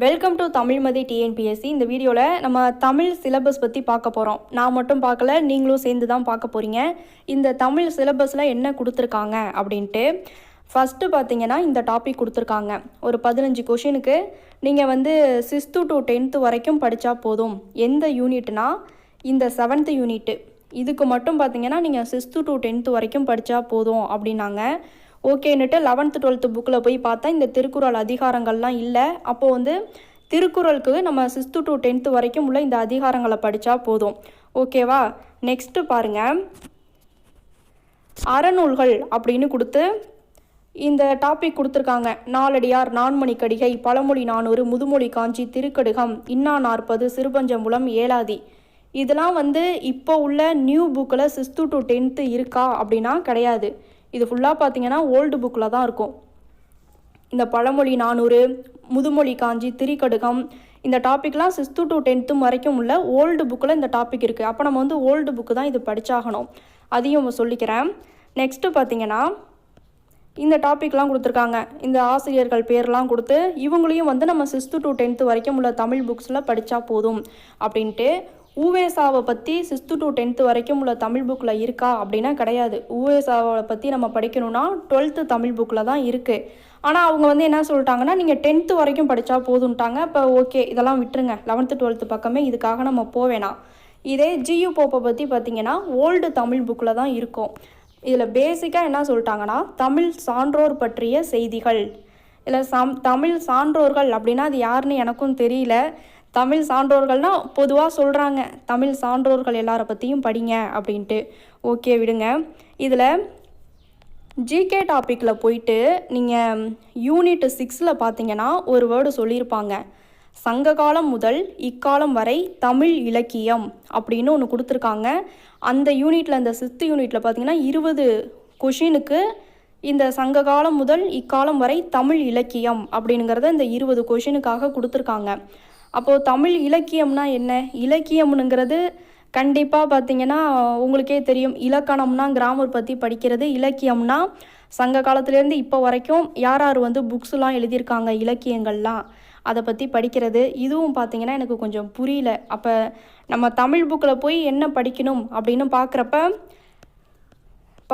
Welcome to Tamilmathi TNPSC. இந்த வீடியோவில் நம்ம தமிழ் சிலபஸ் பற்றி பார்க்க போகிறோம். நான் மட்டும் பார்க்கல, நீங்களும் சேர்ந்து தான் பார்க்க போகிறீங்க. இந்த தமிழ் சிலபஸில் என்ன கொடுத்துருக்காங்க அப்படின்ட்டு ஃபஸ்ட்டு பார்த்தீங்கன்னா இந்த டாபிக் கொடுத்துருக்காங்க. ஒரு 15 கொஷினுக்கு நீங்கள் வந்து 6th to 10th வரைக்கும் படித்தா போதும். எந்த யூனிட்னா இந்த 7th யூனிட்டு. இதுக்கு மட்டும் பார்த்தீங்கன்னா நீங்கள் 6th to 10th வரைக்கும் படித்தா போதும் அப்படின்னாங்க. ஓகேன்னுட்டு 11th 12th புக்கில் போய் பார்த்தா இந்த திருக்குறள் அதிகாரங்கள்லாம் இல்லை. அப்போது வந்து திருக்குறளுக்கு நம்ம 6th to 10th வரைக்கும் உள்ள இந்த அதிகாரங்களை படித்தா போதும். ஓகேவா? நெக்ஸ்ட்டு பாருங்கள், அறநூல்கள் அப்படின்னு கொடுத்து இந்த டாபிக் கொடுத்துருக்காங்க. நாலடியார், நான்மணிக்கடிகை, பழமொழி 400, முதுமொழி காஞ்சி, திருக்கடுகம், இன்னா 40, சிறுபஞ்சமூலம், ஏலாதி. இதெல்லாம் வந்து இப்போ உள்ள நியூ புக்கில் 6th to 10th இருக்கா அப்படின்னா கிடையாது. இது ஃபுல்லாக பார்த்தீங்கன்னா ஓல்டு புக்கில் தான் இருக்கும். இந்த பழமொழி 400, முதுமொழி காஞ்சி, திருக்கடுகம், இந்த டாப்பிக்லாம் 6th to 10th வரைக்கும் உள்ள ஓல்டு புக்கில் இந்த டாபிக் இருக்குது. அப்போ நம்ம வந்து ஓல்டு புக்கு தான் இது படித்தாகணும். அதையும் சொல்லிக்கிறேன். நெக்ஸ்ட்டு பார்த்தீங்கன்னா இந்த டாப்பிக்லாம் கொடுத்துருக்காங்க. இந்த ஆசிரியர்கள் பேர்லாம் கொடுத்து இவங்களையும் வந்து நம்ம 6th to 10th வரைக்கும் உள்ள தமிழ் புக்ஸில் படித்தா போதும் அப்படின்ட்டு. உவேசாவை பற்றி 6th to 10th வரைக்கும் உள்ள தமிழ் புக்கில் இருக்கா அப்படின்னா கிடையாது. உவேசாவை பற்றி நம்ம படிக்கணும்னா 12th தமிழ் புக்கில் தான் இருக்குது. ஆனால் அவங்க வந்து என்ன சொல்லிட்டாங்கன்னா நீங்கள் 10th வரைக்கும் படித்தா போதுன்ட்டாங்க. இப்போ ஓகே, இதெல்லாம் விட்டுருங்க, 11th 12th பக்கமே இதுக்காக நம்ம போவேணாம். இதே ஜியு போப்பை பற்றி பார்த்திங்கன்னா ஓல்டு தமிழ் புக்கில் தான் இருக்கும். இதில் பேசிக்காக என்ன சொல்லிட்டாங்கன்னா தமிழ் சான்றோர் பற்றிய செய்திகள். இல்லை தமிழ் சான்றோர்கள் அப்படின்னா அது யாருன்னு எனக்கும் தெரியல. தமிழ் சான்றோர்கள்னால் பொதுவாக சொல்கிறாங்க, தமிழ் சான்றோர்கள் எல்லாரை பற்றியும் படிங்க அப்படின்ட்டு. ஓகே, விடுங்க. இதில் ஜிகே டாப்பிக்கில் போயிட்டு நீங்கள் யூனிட் 6ல் பார்த்தீங்கன்னா ஒரு வேர்டு சொல்லியிருப்பாங்க. சங்க காலம் முதல் இக்காலம் வரை தமிழ் இலக்கியம் அப்படின்னு ஒன்று கொடுத்துருக்காங்க. அந்த யூனிட்டில், அந்த 6th யூனிட்டில் பார்த்தீங்கன்னா 20 கொஷினுக்கு இந்த சங்க காலம் முதல் இக்காலம் வரை தமிழ் இலக்கியம் அப்படிங்கிறத இந்த 20 கொஷினுக்காக கொடுத்துருக்காங்க. அப்போது தமிழ் இலக்கியம்னா என்ன? இலக்கியம்னுங்கிறது கண்டிப்பாக பார்த்தீங்கன்னா உங்களுக்கே தெரியும். இலக்கணம்னா கிராமர் பற்றி படிக்கிறது. இலக்கியம்னா சங்க காலத்துலேருந்து இப்போ வரைக்கும் யார் யார் வந்து புக்ஸ்லாம் எழுதியிருக்காங்க, இலக்கியங்கள்லாம் அதை பற்றி படிக்கிறது. இதுவும் பார்த்திங்கன்னா எனக்கு கொஞ்சம் புரியல. அப்போ நம்ம தமிழ் புக்கில் போய் என்ன படிக்கணும் அப்படின்னு பார்க்குறப்ப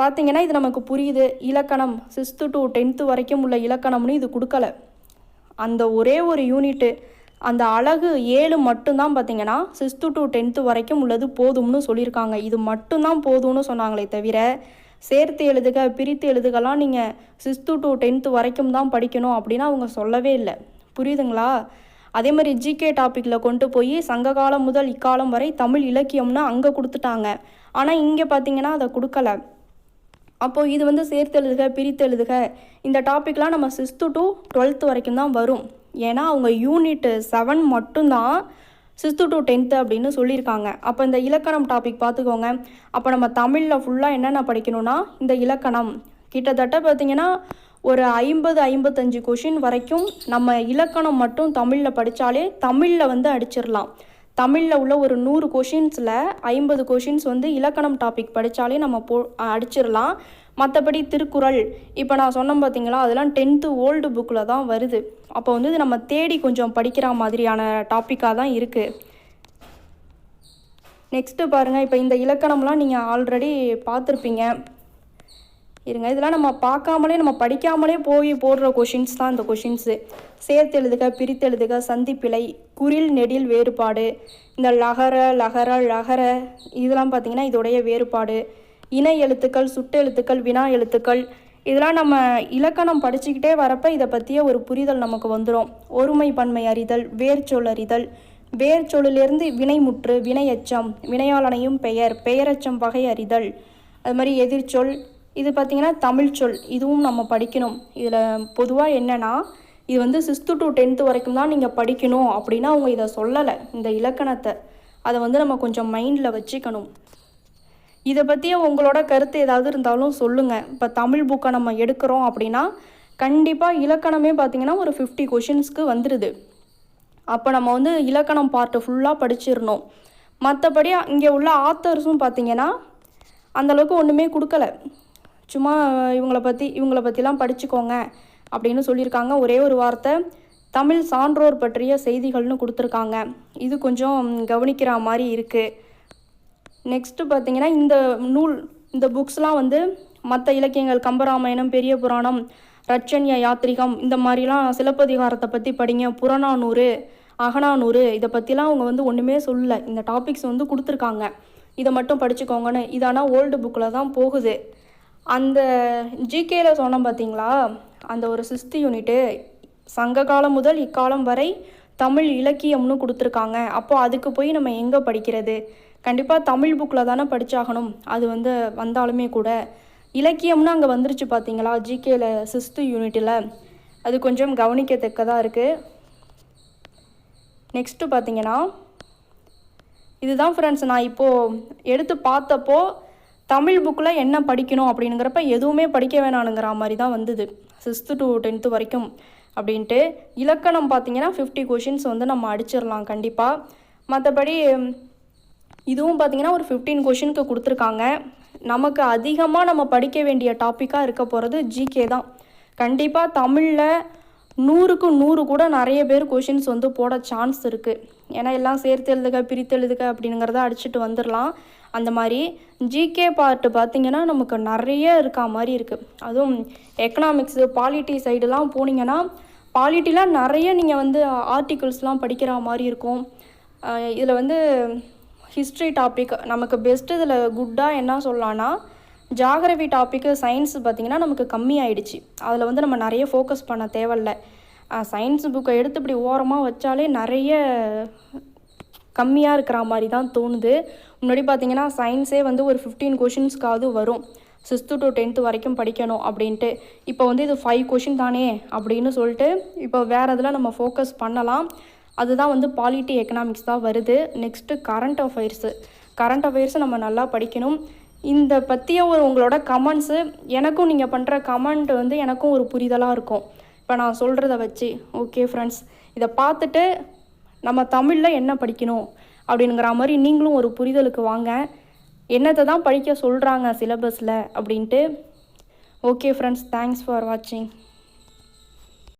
பார்த்திங்கன்னா இது நமக்கு புரியுது. இலக்கணம் 6th to 10th வரைக்கும் உள்ள இலக்கணம்னு இது கொடுக்கல. அந்த ஒரே ஒரு யூனிட்டு, அந்த அழகு 7 மட்டும்தான் பார்த்திங்கன்னா 6th to 10th வரைக்கும் உள்ளது போதும்னு சொல்லியிருக்காங்க. இது மட்டும்தான் போதும்னு சொன்னாங்களே தவிர சேர்த்து எழுதுக, பிரித்து எழுதுகலாம் நீங்கள் 6th to 10th வரைக்கும் தான் படிக்கணும் அப்படின்னு அவங்க சொல்லவே இல்லை. புரியுதுங்களா? அதே மாதிரி ஜிகே டாப்பிக்கில் கொண்டு போய் சங்க காலம் முதல் இக்காலம் வரை தமிழ் இலக்கியம்னு அங்கே கொடுத்துட்டாங்க. ஆனால் இங்கே பார்த்தீங்கன்னா அதை கொடுக்கல. அப்போது இது வந்து சேர்த்து எழுதுக, பிரித்து எழுதுக, இந்த டாப்பிக்லாம் நம்ம 6th to 12th வரைக்கும் தான் வரும். ஏன்னா அவங்க யூனிட் 7 மட்டும்தான் 6th to 10th அப்படின்னு சொல்லியிருக்காங்க. அப்போ இந்த இலக்கணம் டாபிக் பார்த்துக்கோங்க. அப்போ நம்ம தமிழில் ஃபுல்லாக என்னென்ன படிக்கணும்னா இந்த இலக்கணம் கிட்டத்தட்ட பார்த்திங்கன்னா ஒரு 50-55 கொஷின் வரைக்கும் நம்ம இலக்கணம் மட்டும் தமிழில் படித்தாலே தமிழில் வந்து அடிச்சிடலாம். தமிழில் உள்ள ஒரு 100 கொஷின்ஸில் 50 கொஷின்ஸ் வந்து இலக்கணம் டாபிக் படித்தாலே நம்ம அடிச்சிடலாம். மற்றபடி திருக்குறள் இப்போ நான் சொன்னேன் பார்த்தீங்களா, அதெல்லாம் 10th ஓல்டு புக்கில் தான் வருது. அப்போ வந்து இது நம்ம தேடி கொஞ்சம் படிக்கிற மாதிரியான டாப்பிக்காக தான் இருக்குது. நெக்ஸ்ட்டு பாருங்கள், இப்போ இந்த இலக்கணம்லாம் நீங்கள் ஆல்ரெடி பார்த்துருப்பீங்க. இருங்க, இதெல்லாம் நம்ம பார்க்காமலே நம்ம படிக்காமலே போய் போடுற கொஷின்ஸ் தான் இந்த கொஷின்ஸு. சேர்த்து எழுதுக, பிரித்து எழுதுக, சந்திப்பிழை, குறில் நெடில் வேறுபாடு, இந்த லகர லகர லகர இதெல்லாம் பார்த்திங்கன்னா இதோடைய வேறுபாடு, இணை எழுத்துக்கள், சுட்டு எழுத்துக்கள், வினா எழுத்துக்கள், இதெல்லாம் நம்ம இலக்கணம் படிச்சுக்கிட்டே வரப்போ இதை பற்றிய ஒரு புரிதல் நமக்கு வந்துடும். ஒருமை பன்மை அறிதல், வேர்ச்சொல் அறிதல், வேர்ச்சொல்லிலிருந்து வினைமுற்று, வினையச்சம், வினையாளனையும் பெயர், பெயரச்சம் வகை அறிதல், அது மாதிரி எதிர்ச்சொல், இது பார்த்திங்கன்னா தமிழ் சொல், இதுவும் நம்ம படிக்கணும். இதில் பொதுவாக என்னென்னா இது வந்து 6th to 10th வரைக்கும் தான் நீங்கள் படிக்கணும் அப்படின்னா அவங்க இதை சொல்லலை, இந்த இலக்கணத்தை. அதை வந்து நம்ம கொஞ்சம் மைண்டில் வச்சுக்கணும். இதை பற்றிய உங்களோட கருத்து ஏதாவது இருந்தாலும் சொல்லுங்கள். இப்போ தமிழ் புக்கை நம்ம எடுக்கிறோம் அப்படின்னா கண்டிப்பாக இலக்கணமே பார்த்திங்கன்னா ஒரு 50 கொஷின்ஸ்க்கு வந்துடுது. அப்போ நம்ம வந்து இலக்கணம் பார்ட்டு ஃபுல்லாக படிச்சிடணும். மற்றபடி இங்கே உள்ள ஆத்தர்ஸும் பார்த்திங்கன்னா அந்தளவுக்கு ஒன்றுமே கொடுக்கல. சும்மா இவங்கள பற்றிலாம் படிச்சுக்கோங்க அப்படின்னு சொல்லியிருக்காங்க. ஒரே ஒரு வார்த்தை, தமிழ் சான்றோர் பற்றிய செய்திகள்னு கொடுத்துருக்காங்க. இது கொஞ்சம் கவனிக்கிற மாதிரி இருக்குது. நெக்ஸ்ட்டு பார்த்திங்கன்னா இந்த புக்ஸ்லாம் வந்து மற்ற இலக்கியங்கள் கம்பராமாயணம், பெரிய புராணம், ரட்சண்ய யாத்திரிகம் இந்த மாதிரிலாம் சிலப்பதிகாரத்தை பற்றி படிங்க. புறநானூறு, அகநானூறு இதை பற்றிலாம் அவங்க வந்து ஒன்றுமே சொல்லலை. இந்த டாபிக்ஸ் வந்து கொடுத்துருக்காங்க, இதை மட்டும் படிச்சுக்கோங்கன்னு. இது ஆனால் ஓல்டு புக்கில் தான் போகுது. அந்த ஜிகேல சொன்னோம் பார்த்தீங்களா, அந்த ஒரு 6th யூனிட்டு சங்க காலம் முதல் இக்காலம் வரை தமிழ் இலக்கியம்னு கொடுத்துருக்காங்க. அப்போது அதுக்கு போய் நம்ம எங்கே படிக்கிறது? கண்டிப்பாக தமிழ் புக்கில் தானே படித்தாகணும். அது வந்து வந்தாலுமே கூட இலக்கியம்னு அங்கே வந்துருச்சு பார்த்தீங்களா ஜிகேல 6th யூனிட்டில். அது கொஞ்சம் கவனிக்கத்தக்கதாக இருக்குது. நெக்ஸ்ட்டு பார்த்தீங்கன்னா இதுதான் ஃப்ரெண்ட்ஸ், நான் இப்போது எடுத்து பார்த்தப்போ தமிழ் புக்கில் என்ன படிக்கணும் அப்படிங்கிறப்ப எதுவுமே படிக்க வேணானுங்கிற மாதிரி தான் வந்தது 6th to 10th வரைக்கும் அப்படின்ட்டு. இலக்கணம் பார்த்திங்கன்னா 50 கொஷின்ஸ் வந்து நம்ம அடிச்சிடலாம் கண்டிப்பாக. மற்றபடி இதுவும் பார்த்திங்கன்னா ஒரு 15 கொஷினுக்கு கொடுத்துருக்காங்க. நமக்கு அதிகமாக நம்ம படிக்க வேண்டிய டாப்பிக்காக இருக்க போகிறது ஜிகே தான். கண்டிப்பாக தமிழில் 100க்கு 100 கூட நிறைய பேர் கொஷின்ஸ் வந்து போட சான்ஸ் இருக்குது. ஏன்னா எல்லாம் சேர்த்து எழுதுக பிரித்து எழுதுக அப்படிங்கிறத அடிச்சுட்டு வந்துடலாம். அந்த மாதிரி ஜிகே பார்ட்டு பார்த்திங்கன்னா நமக்கு நிறைய இருக்கா மாதிரி இருக்குது. அதுவும் எக்கனாமிக்ஸு, பாலிட்டி சைடெலாம் போனீங்கன்னா பாலிட்டிலாம் நிறைய நீங்கள் வந்து ஆர்டிகிள்ஸ்லாம் படிக்கிற மாதிரி இருக்கும். இதில் வந்து ஹிஸ்ட்ரி டாபிக் நமக்கு பெஸ்ட்டு. இதில் குட்டாக என்ன சொல்லலான்னா ஜாகிரஃபி டாப்பிக்கு சயின்ஸ் பார்த்திங்கன்னா நமக்கு கம்மியாயிடுச்சு. அதில் வந்து நம்ம நிறைய ஃபோக்கஸ் பண்ண தேவையில்ல. சயின்ஸ் புக்கை எடுத்து இப்படி ஓரமாக வச்சாலே நிறைய கம்மியாக இருக்கிற மாதிரி தான் தோணுது. முன்னாடி பார்த்திங்கன்னா சயின்ஸே வந்து ஒரு 15 கொஷின்ஸ்க்காவது வரும் 6th to 10th வரைக்கும் படிக்கணும் அப்படின்ட்டு. இப்போ வந்து இது 5 கொஷின் தானே அப்படின்னு சொல்லிட்டு இப்போ வேறு இதில் நம்ம ஃபோக்கஸ் பண்ணலாம். அதுதான் வந்து பாலிட்டி எக்கனாமிக்ஸ் தான் வருது. நெக்ஸ்ட்டு கரண்ட் அஃபேர்ஸு நம்ம நல்லா படிக்கணும். இந்த பற்றிய உங்களோட கமெண்ட்ஸு எனக்கும், நீங்கள் பண்ணுற கமெண்ட் வந்து எனக்கும் ஒரு புரிதலாக இருக்கும் இப்போ நான் சொல்கிறத வச்சு. ஓகே ஃப்ரெண்ட்ஸ், இதை பார்த்துட்டு நம்ம தமிழில் என்ன படிக்கணும் அப்படிங்கிற மாதிரி நீங்களும் ஒரு புரிதலுக்கு வாங்க. என்னத்தை தான் படிக்க சொல்கிறாங்க சிலபஸில் அப்படின்ட்டு. ஓகே ஃப்ரெண்ட்ஸ், தேங்க்ஸ் ஃபார் வாட்சிங்.